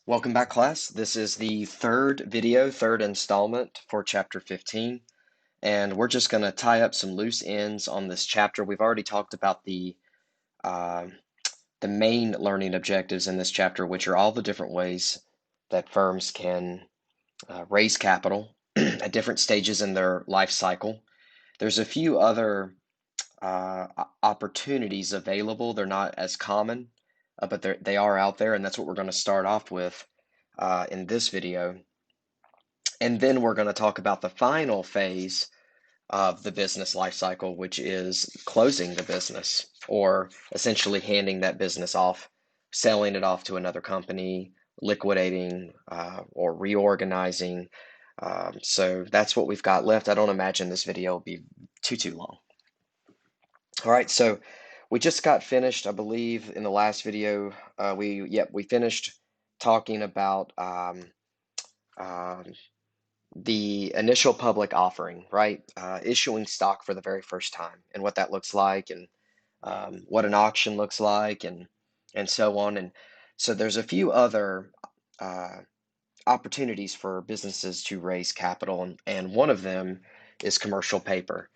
Welcome back, class. This is the third installment for chapter 15, and we're just going to tie up some loose ends on this chapter. We've already talked about uh, the main learning objectives in this chapter, which are all the different ways that firms can raise capital at different stages in their life cycle. There's a few other opportunities available. They're not as common, but they are out there, and that's what we're going to start off with in this video. And then we're going to talk about the final phase of the business life cycle, which is closing the business or essentially handing that business off, selling it off to another company, liquidating or reorganizing. So that's what we've got left. I don't imagine this video will be too long. All right, so we just got finished, I believe, in the last video. We finished talking about um, the initial public offering, right? Issuing stock for the very first time and what that looks like, and what an auction looks like, and so on. And so there's a few other uh, opportunities for businesses to raise capital, and one of them is commercial paper.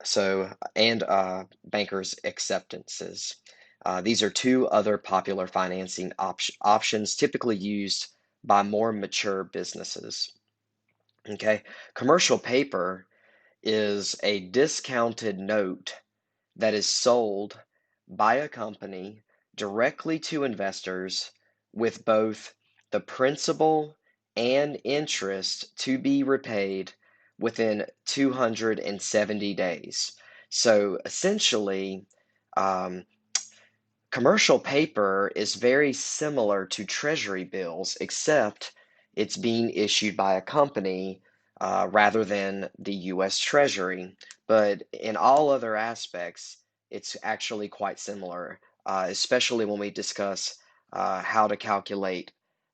So, and bankers' acceptances. These are two other popular financing options typically used by more mature businesses. Okay, commercial paper is a discounted note that is sold by a company directly to investors with both the principal and interest to be repaid within 270 days. So essentially, um, commercial paper is very similar to treasury bills, except it's being issued by a company rather than the US Treasury. But in all other aspects, it's actually quite similar, especially when we discuss how to calculate,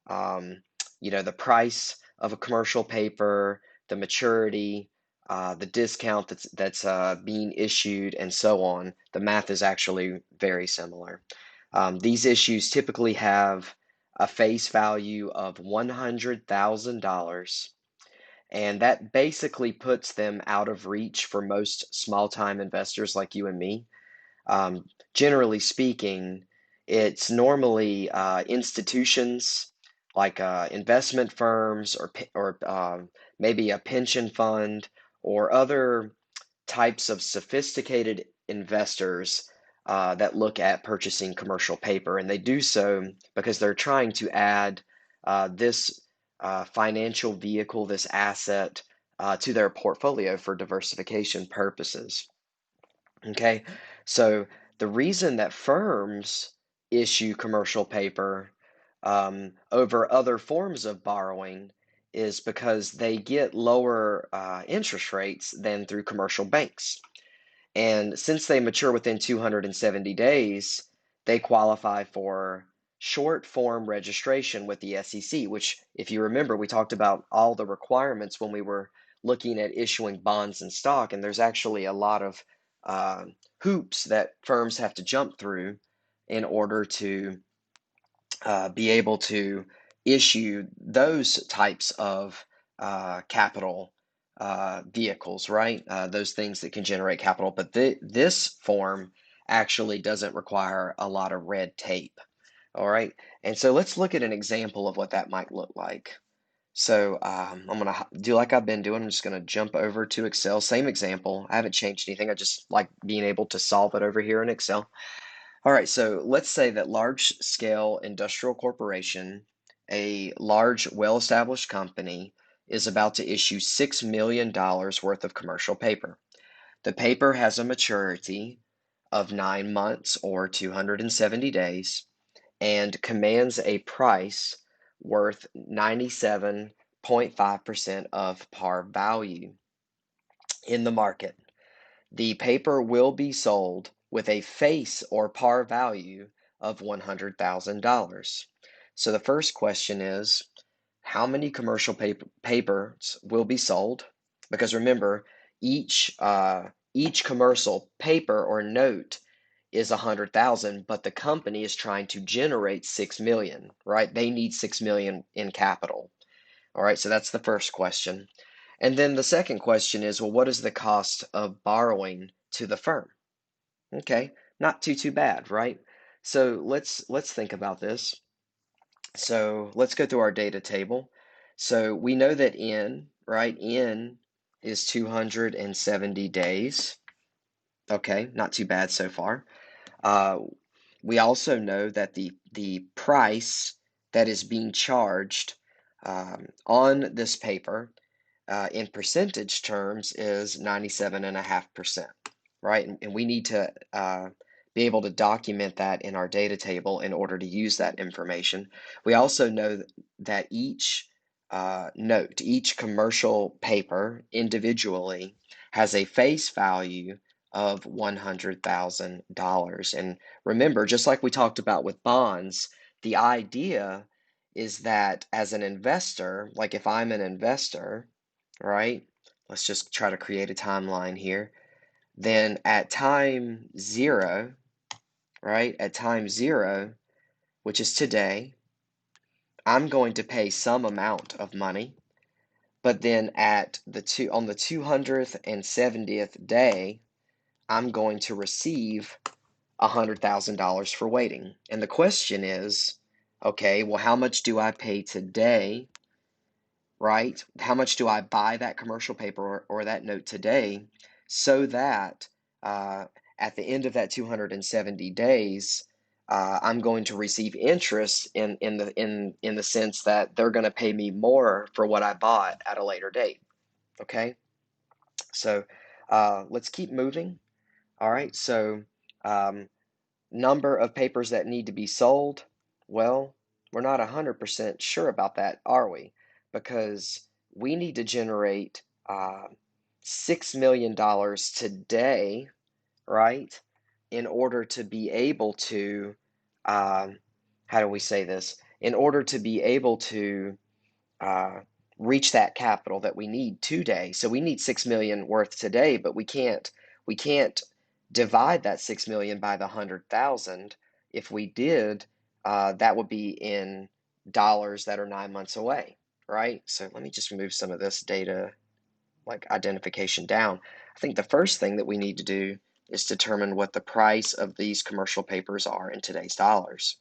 um, the price of a commercial paper, the maturity, the discount that's being issued, and so on. The math is actually very similar. These issues typically have a face value of $100,000, and that basically puts them out of reach for most small-time investors like you and me. Generally speaking, it's normally institutions like investment firms or maybe a pension fund or other types of sophisticated investors that look at purchasing commercial paper, and they do so because they're trying to add this financial vehicle, this asset, to their portfolio for diversification purposes. Okay, so the reason that firms issue commercial paper over other forms of borrowing is because they get lower interest rates than through commercial banks. And since they mature within 270 days, they qualify for short form registration with the SEC, which, if you remember, we talked about all the requirements when we were looking at issuing bonds and stock. And there's actually a lot of uh, hoops that firms have to jump through in order to be able to issue those types of capital vehicles, right? Those things that can generate capital. But this form actually doesn't require a lot of red tape. All right. And so let's look at an example of what that might look like. So I'm going to do like I've been doing. I'm just going to jump over to Excel. Same example. I haven't changed anything. I just like being able to solve it over here in Excel. All right, so let's say that large scale industrial corporation, a large, well established company, is about to issue $6 million worth of commercial paper. The paper has a maturity of 9 months or 270 days and commands a price worth 97.5% of par value in the market. The paper will be sold with a face or par value of $100,000. So the first question is, how many commercial papers will be sold? Because remember, each commercial paper or note is 100,000, but the company is trying to generate 6 million, right? They need 6 million in capital. All right, so that's the first question. And then the second question is, well, what is the cost of borrowing to the firm? Okay, not too bad, right? So let's think about this. So let's go through our data table. So we know that N, right? N is 270 days. Okay, not too bad so far. Uh, we also know that the price that is being charged on this paper in percentage terms is 97.5%, right? And we need to be able to document that in our data table in order to use that information. We also know that each note, each commercial paper individually has a face value of $100,000. And remember, just like we talked about with bonds, the idea is that as an investor, like if I'm an investor, right? Let's just try to create a timeline here. Then at time zero, right? At time zero, which is today, I'm going to pay some amount of money. But then on the 270th day, I'm going to receive $100,000 for waiting. And the question is, okay, well, how much do I pay today, right? How much do I buy that commercial paper or that note today so that at the end of that 270 days, I'm going to receive interest in the sense that they're going to pay me more for what I bought at a later date. Okay, so let's keep moving. All right, so um, number of papers that need to be sold. Well, we're not 100% sure about that, are we? Because we need to generate $6 million today, right? In order to be able to, how do we say this? In order to be able to uh, reach that capital that we need today. So we need 6 million worth today, but we can't divide that 6 million by the 100,000. If we did, that would be in dollars that are 9 months away, right? So let me just move some of this data like identification down. I think the first thing that we need to do is determine what the price of these commercial papers are in today's dollars,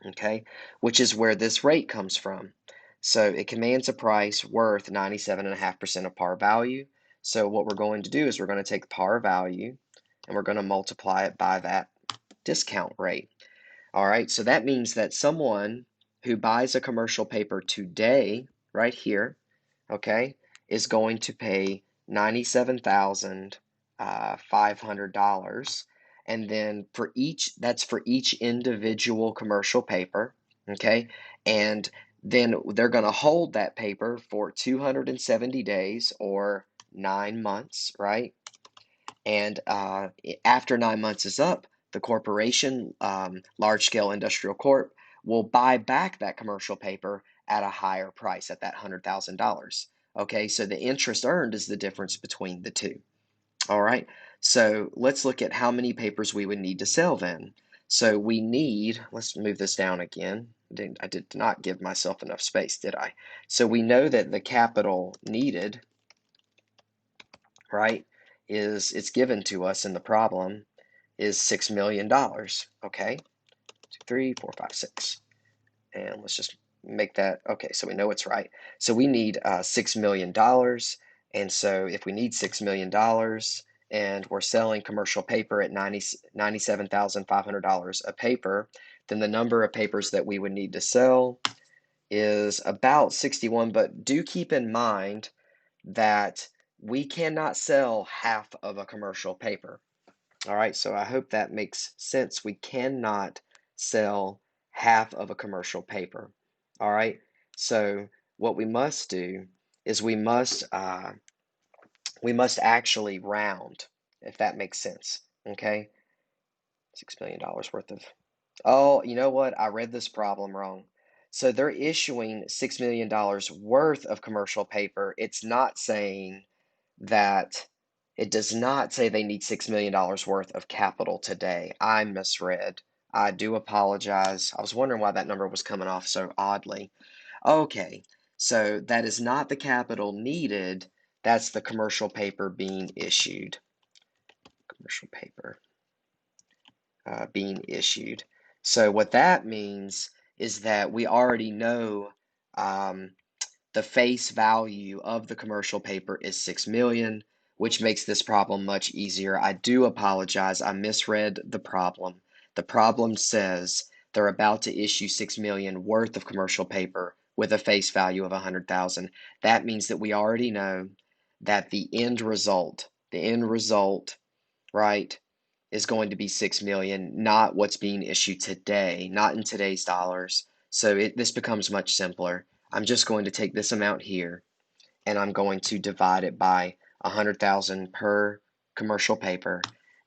okay, which is where this rate comes from. So it commands a price worth 97.5% of par value. So what we're going to do is we're going to take par value and we're going to multiply it by that discount rate. All right, so that means that someone who buys a commercial paper today, right here, okay, is going to pay $97,500. And then that's for each individual commercial paper, okay? And then they're going to hold that paper for 270 days or 9 months, right? And after 9 months is up, the corporation, Large Scale Industrial Corp, will buy back that commercial paper at a higher price, at that $100,000. Okay, so the interest earned is the difference between the two. All right, so let's look at how many papers we would need to sell then. So we need, let's move this down again. I did not give myself enough space, did I? So we know that the capital needed, right, is it's given to us in the problem is $6 million. Okay, 2, 3, 4, 5, 6. And let's just make that, okay, so we know it's right. So we need $6 million. And so if we need $6 million and we're selling commercial paper at $97,500 a paper, then the number of papers that we would need to sell is about 61. But do keep in mind that we cannot sell half of a commercial paper. All right, so I hope that makes sense. We cannot sell half of a commercial paper. All right, so what we must do is we must actually round, if that makes sense. Okay, $6 million worth of. Oh, you know what? I read this problem wrong. So they're issuing $6 million worth of commercial paper. It's not saying that It does not say they need $6 million worth of capital today. I misread. I do apologize. I was wondering why that number was coming off so oddly. Okay, so that is not the capital needed. That's the commercial paper being issued. Commercial paper being issued. So what that means is that we already know um, the face value of the commercial paper is 6 million, which makes this problem much easier. I do apologize. I misread the problem. The problem says they're about to issue 6 million worth of commercial paper with a face value of 100,000. That means that we already know that the end result, right, is going to be 6 million, not what's being issued today, not in today's dollars. So this becomes much simpler. I'm just going to take this amount here and I'm going to divide it by 100,000 per commercial paper,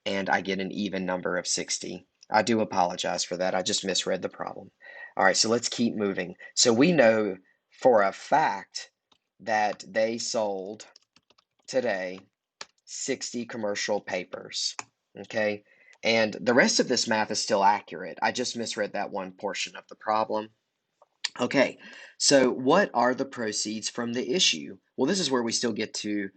and I get an even number of 60. I do apologize for that. I just misread the problem. All right, so let's keep moving. So we know for a fact that they sold today 60 commercial papers. Okay, and the rest of this math is still accurate. I just misread that one portion of the problem. Okay, so what are the proceeds from the issue? Well, this is where we still get to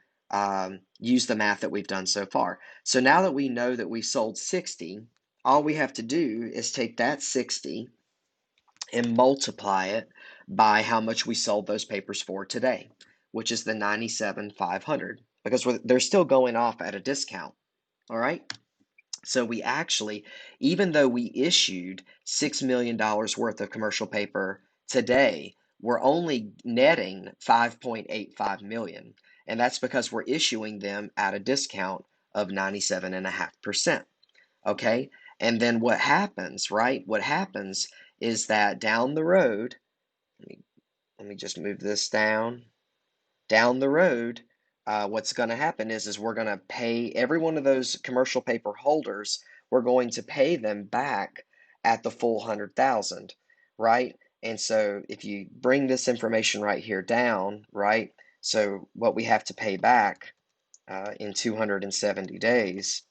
use the math that we've done so far. So now that we know that we sold 60, all we have to do is take that 60 and multiply it by how much we sold those papers for today, which is the 97,500, because they're still going off at a discount. All right. So we actually, even though we issued $6 million worth of commercial paper today, we're only netting 5.85 million. And that's because we're issuing them at a discount of 97.5%. Okay. And then what happens, right? What happens is that down the road, let me just move this down the road, what's going to happen is we're going to pay every one of those commercial paper holders. We're going to pay them back at the full 100,000, right? And so if you bring this information right here down, right? So what we have to pay back in 270 days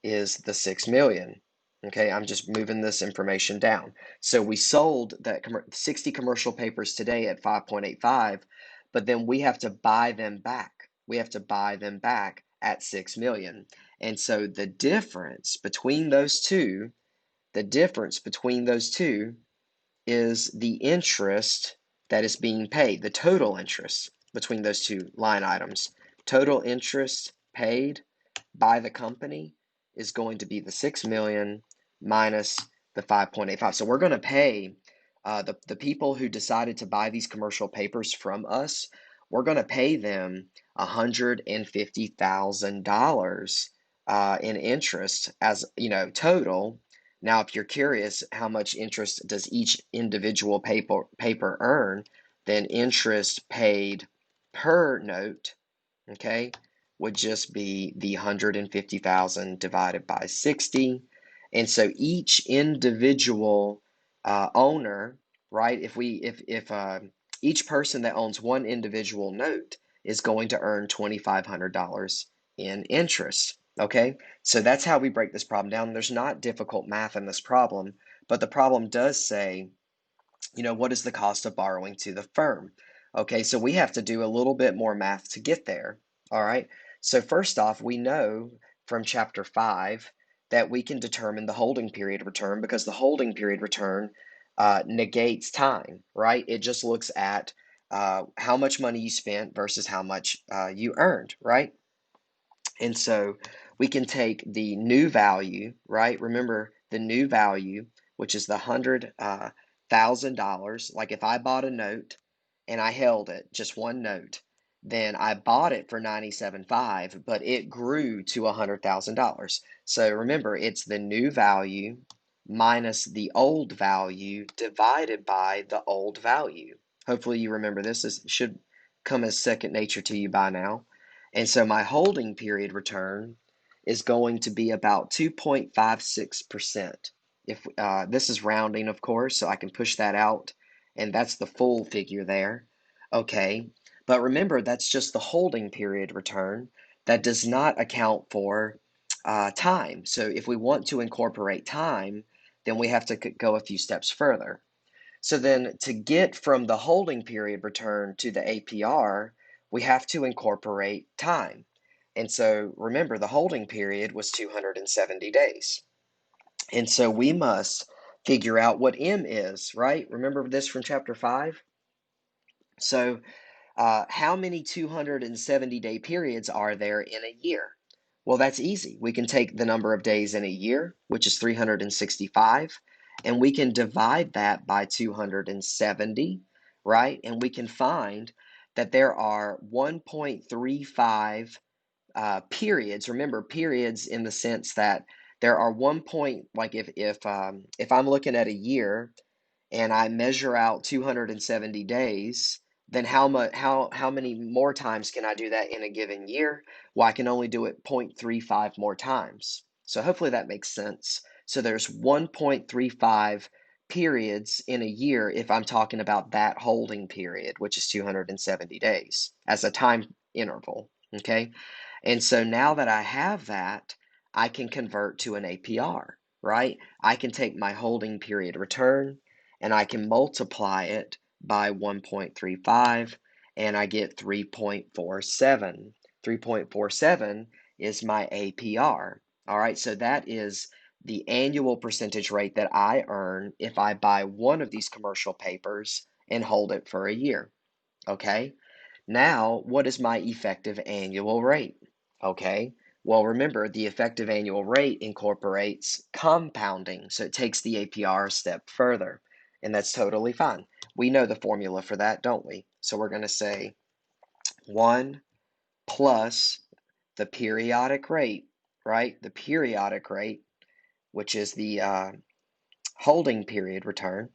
is the 6 million. Okay, I'm just moving this information down. So we sold that 60 commercial papers today at 5.85, but then we have to buy them back. We have to buy them back at 6 million. And so the difference between those two, is the interest that is being paid, the total interest between those two line items. Total interest paid by the company is going to be the 6 million minus the 5.85. So we're going to pay the people who decided to buy these commercial papers from us, we're going to pay them $150,000 in interest as total. Now, if you're curious how much interest does each individual paper earn, then interest paid per note, okay, would just be the 150,000 divided by 60. And so each individual owner, right, if each person that owns one individual note is going to earn $2,500 in interest. Okay, so that's how we break this problem down. There's not difficult math in this problem, but the problem does say, what is the cost of borrowing to the firm? Okay, so we have to do a little bit more math to get there. All right, so first off, we know from chapter 5 that we can determine the holding period return because the holding period return negates time, right? It just looks at how much money you spent versus how much you earned, right? And so we can take the new value, right? Remember the new value, which is the $100,000. Like if I bought a note and I held it, just one note, then I bought it for 97.5, but it grew to $100,000. So remember, it's the new value minus the old value divided by the old value. Hopefully you remember this. This should come as second nature to you by now. And so my holding period return is going to be about 2.56%. If this is rounding, of course, so I can push that out, and that's the full figure there. Okay, but remember, that's just the holding period return. that does not account for time. So if we want to incorporate time, then we have to go a few steps further. So then to get from the holding period return to the APR, we have to incorporate time. And so remember, the holding period was 270 days. And so we must figure out what M is, right? Remember this from chapter 5? So how many 270-day periods are there in a year? Well, that's easy. We can take the number of days in a year, which is 365, and we can divide that by 270, right? And we can find that there are 1.35 periods. Remember, periods in the sense that there are like if I'm looking at a year and I measure out 270 days, then how many more times can I do that in a given year? Well, I can only do it 0.35 more times. So hopefully that makes sense. So there's 1.35 periods in a year if I'm talking about that holding period, which is 270 days as a time interval, okay? And so now that I have that, I can convert to an APR, right? I can take my holding period return and I can multiply it by 1.35 and I get 3.47. 3.47 is my APR. All right, so that is the annual percentage rate that I earn if I buy one of these commercial papers and hold it for a year. Okay, now what is my effective annual rate? Okay, well, remember the effective annual rate incorporates compounding, so it takes the APR a step further, and that's totally fine. We know the formula for that, don't we? So we're going to say 1 plus the periodic rate, right? The periodic rate, which is the holding period return,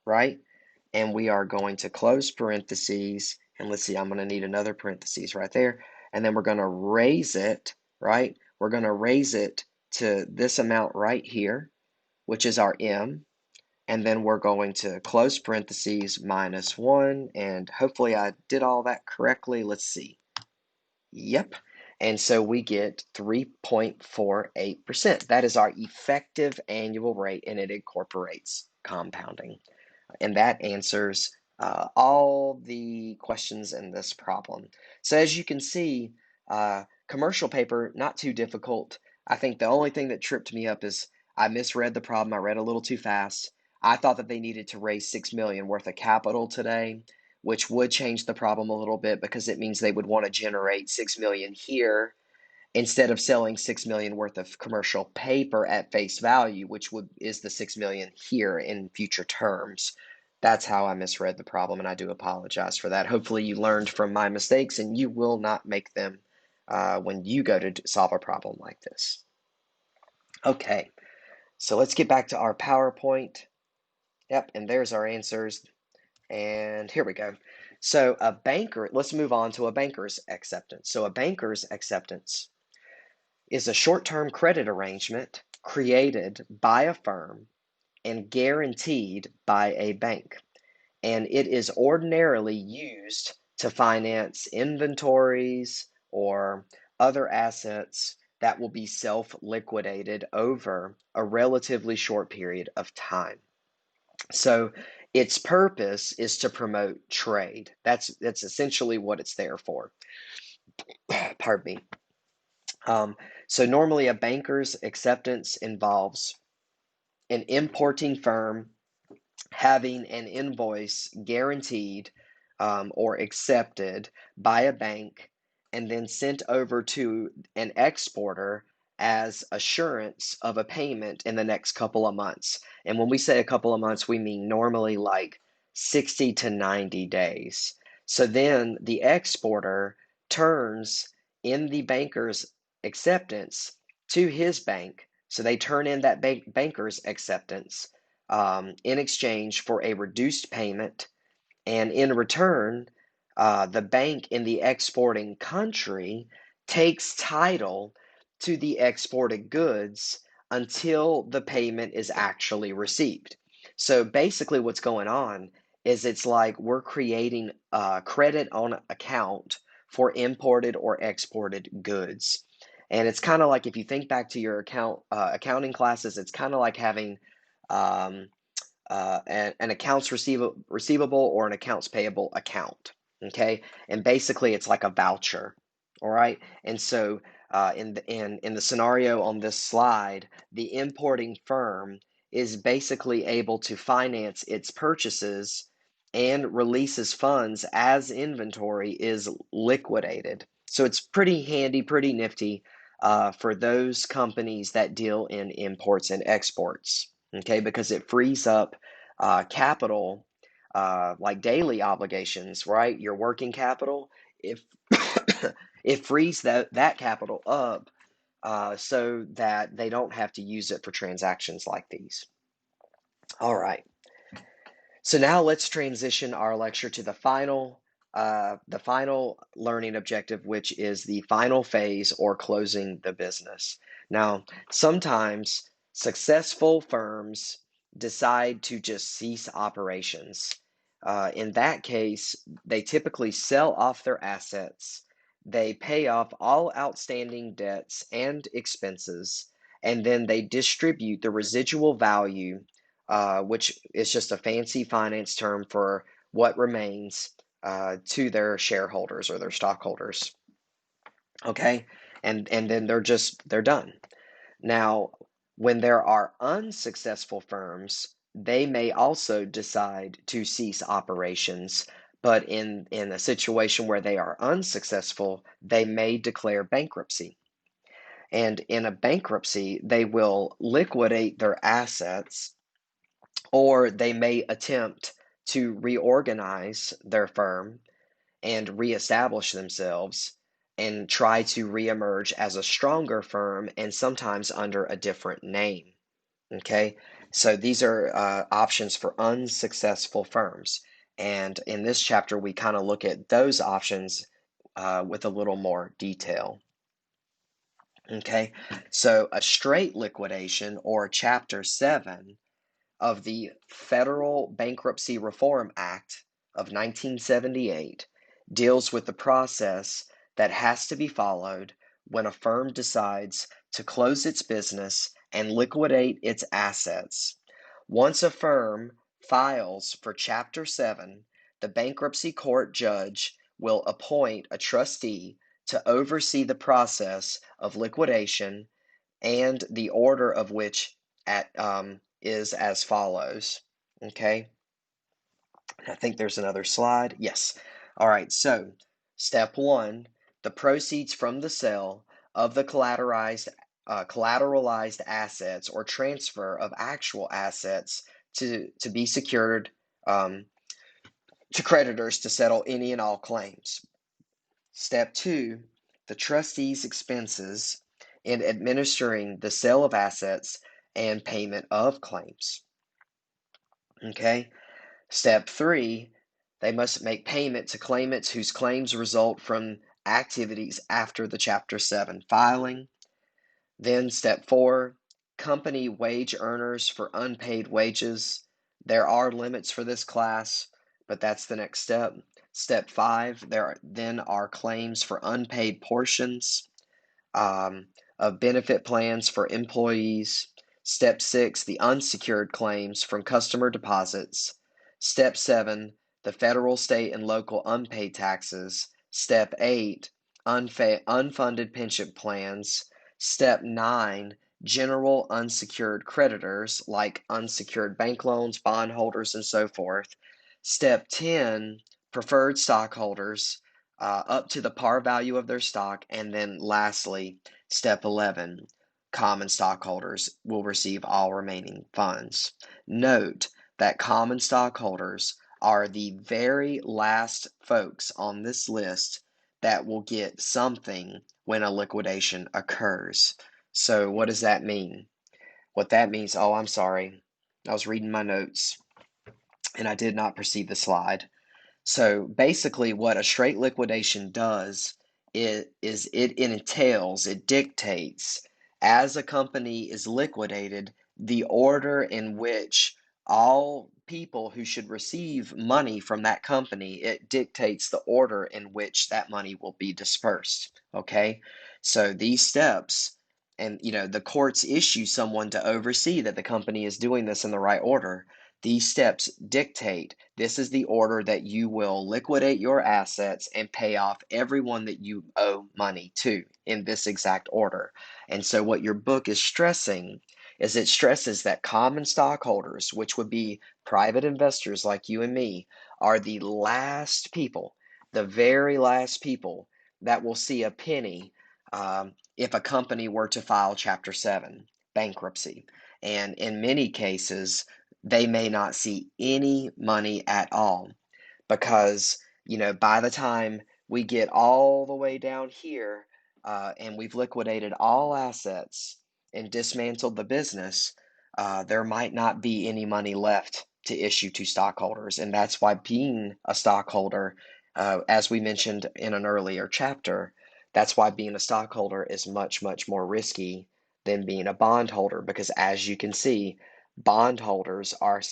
right? And we are going to close parentheses, and let's see, I'm going to need another parentheses right there, and then we're going to raise it, right? We're going to raise it to this amount right here, which is our M, and then we're going to close parentheses minus 1, and hopefully I did all that correctly. Let's see. Yep. And so we get 3.48%. That is our effective annual rate, and it incorporates compounding. And that answers all the questions in this problem. So as you can see, commercial paper, not too difficult. I think the only thing that tripped me up is I misread the problem. I read a little too fast. I thought that they needed to raise $6 million worth of capital today, which would change the problem a little bit because it means they would want to generate $6 million here instead of selling $6 million worth of commercial paper at face value, which is the $6 million here in future terms. That's how I misread the problem, and I do apologize for that. Hopefully you learned from my mistakes and you will not make them when you go to solve a problem like this. Okay, so let's get back to our PowerPoint. Yep, and there's our answers. And here we go. So a banker, let's move on to a banker's acceptance. So a banker's acceptance is a short-term credit arrangement created by a firm and guaranteed by a bank. And it is ordinarily used to finance inventories or other assets that will be self-liquidated over a relatively short period of time. So its purpose is to promote trade. That's essentially what it's there for. Pardon me. So normally a banker's acceptance involves an importing firm having an invoice guaranteed or accepted by a bank and then sent over to an exporter as assurance of a payment in the next couple of months. And when we say a couple of months, we mean normally like 60 to 90 days. So then the exporter turns in the banker's acceptance to his bank. So they turn in that banker's acceptance in exchange for a reduced payment, and in return, the bank in the exporting country takes title to the exported goods until the payment is actually received. So basically, what's going on is it's like we're creating credit on account for imported or exported goods. And it's kind of like, if you think back to your accounting classes, it's kind of like having um, an accounts receivable or an accounts payable account. Okay, and basically it's like a voucher. All right, and so in the scenario on this slide, the importing firm is basically able to finance its purchases and releases funds as inventory is liquidated. So it's pretty handy, pretty nifty for those companies that deal in imports and exports. Okay, because it frees up capital, like daily obligations, right? Your working capital, if it frees that capital up so that they don't have to use it for transactions like these. All right. So now let's transition our lecture to the final learning objective, which is the final phase or closing the business. Now, sometimes successful firms decide to just cease operations. In that case, they typically sell off their assets, they pay off all outstanding debts and expenses, and then they distribute the residual value, which is just a fancy finance term for what remains, to their shareholders or their stockholders. Okay, and then they're done. Now, when there are unsuccessful firms, they may also decide to cease operations, but in a situation where they are unsuccessful, they may declare bankruptcy. And in a bankruptcy, they will liquidate their assets, or they may attempt to reorganize their firm and reestablish themselves and try to reemerge as a stronger firm and sometimes under a different name. Okay, so these are options for unsuccessful firms. And in this chapter, we kind of look at those options with a little more detail. Okay, so a straight liquidation, or Chapter 7 of the Federal Bankruptcy Reform Act of 1978, deals with the process that has to be followed when a firm decides to close its business and liquidate its assets. Once a firm files for Chapter 7, the bankruptcy court judge will appoint a trustee to oversee the process of liquidation, and the order of which is as follows. Okay, I think there's another slide. Yes. All right, so step one, the proceeds from the sale of the collateralized assets or transfer of actual assets to be secured to creditors to settle any and all claims. Step two, the trustee's expenses in administering the sale of assets and payment of claims. Okay. Step three, they must make payment to claimants whose claims result from activities after the Chapter 7 filing. Then step four, company wage earners for unpaid wages. There are limits for this class, but that's the next step. Step five, then are claims for unpaid portions of benefit plans for employees. Step six, the unsecured claims from customer deposits. Step seven, the federal, state, and local unpaid taxes. Step eight, unfunded pension plans. Step nine, general unsecured creditors like unsecured bank loans, bondholders, and so forth. Step 10, preferred stockholders up to the par value of their stock. And then lastly, step 11, common stockholders will receive all remaining funds. Note that common stockholders are the very last folks on this list that will get something when a liquidation occurs. So what does that mean? What that means, oh, I'm sorry. I was reading my notes and I did not proceed the slide. So basically, what a straight liquidation does is it entails, it dictates, as a company is liquidated, the order in which all people who should receive money from that company, it dictates the order in which that money will be dispersed. Okay, so these steps, and the courts issue someone to oversee that the company is doing this in the right order. These steps dictate this is the order that you will liquidate your assets and pay off everyone that you owe money to in this exact order. And so, what your book is stressing is it stresses that common stockholders, which would be private investors like you and me, are the last people, the very last people that will see a penny if a company were to file Chapter 7 bankruptcy. And in many cases, they may not see any money at all because, by the time we get all the way down here and we've liquidated all assets and dismantled the business, there might not be any money left to issue to stockholders. And that's why being a stockholder, as we mentioned in an earlier chapter, that's why being a stockholder is much, much more risky than being a bondholder, because as you can see, bondholders are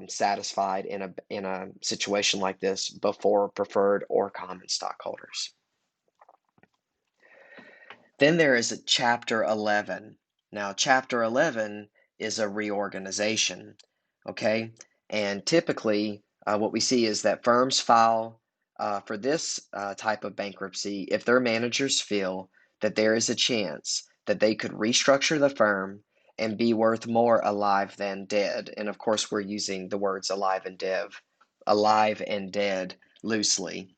satisfied in a situation like this before preferred or common stockholders. Then there is Chapter 11. Now, Chapter 11 is a reorganization, okay? And typically, what we see is that firms file for this type of bankruptcy if their managers feel that there is a chance that they could restructure the firm and be worth more alive than dead. And of course, we're using the words alive and dead loosely.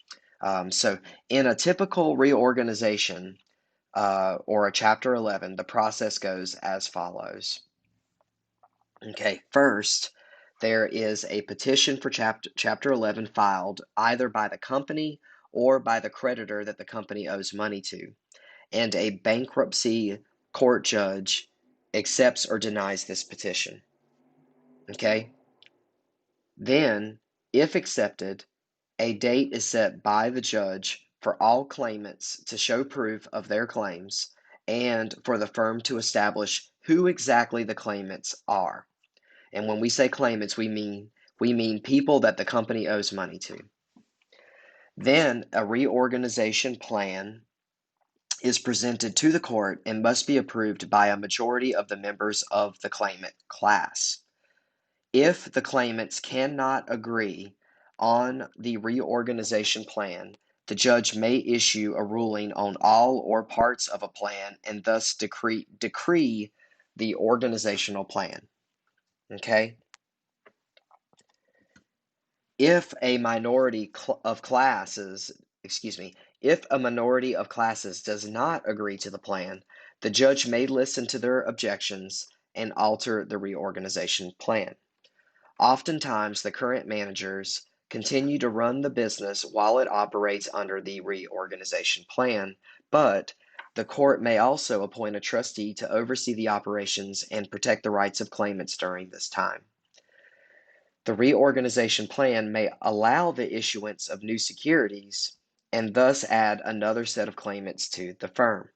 So, in a typical reorganization, or a Chapter 11, the process goes as follows. Okay, first, there is a petition for Chapter 11 filed either by the company or by the creditor that the company owes money to, and a bankruptcy court judge accepts or denies this petition. Okay, then, if accepted, a date is set by the judge for all claimants to show proof of their claims and for the firm to establish who exactly the claimants are. And when we say claimants, we mean people that the company owes money to. Then a reorganization plan is presented to the court and must be approved by a majority of the members of the claimant class. If the claimants cannot agree on the reorganization plan, the judge may issue a ruling on all or parts of a plan and thus decree the organizational plan. Okay? If a minority of classes, if a minority of classes does not agree to the plan, the judge may listen to their objections and alter the reorganization plan. Oftentimes, the current managers continue to run the business while it operates under the reorganization plan, but the court may also appoint a trustee to oversee the operations and protect the rights of claimants during this time. The reorganization plan may allow the issuance of new securities and thus add another set of claimants to the firm.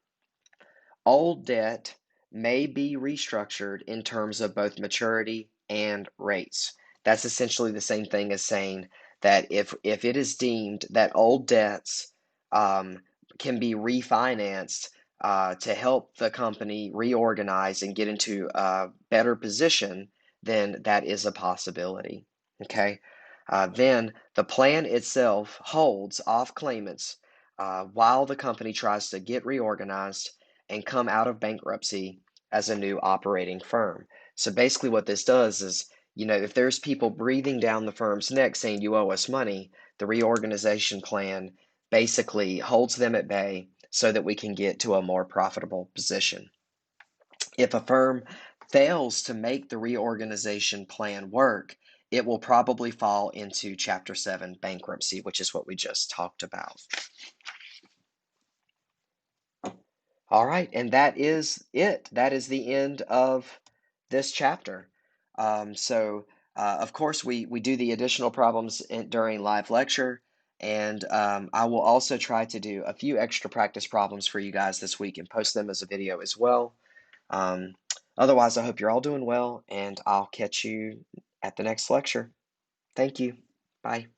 Old debt may be restructured in terms of both maturity and rates. That's essentially the same thing as saying that if it is deemed that old debts can be refinanced to help the company reorganize and get into a better position, then that is a possibility. Okay. Then the plan itself holds off claimants while the company tries to get reorganized and come out of bankruptcy as a new operating firm. So basically, what this does is, if there's people breathing down the firm's neck saying you owe us money, the reorganization plan basically holds them at bay so that we can get to a more profitable position. If a firm fails to make the reorganization plan work, it will probably fall into Chapter 7 bankruptcy, which is what we just talked about. All right, and that is it. That is the end of this chapter. Of course, we do the additional problems during live lecture, and I will also try to do a few extra practice problems for you guys this week and post them as a video as well. Otherwise, I hope you're all doing well, and I'll catch you at the next lecture. Thank you. Bye.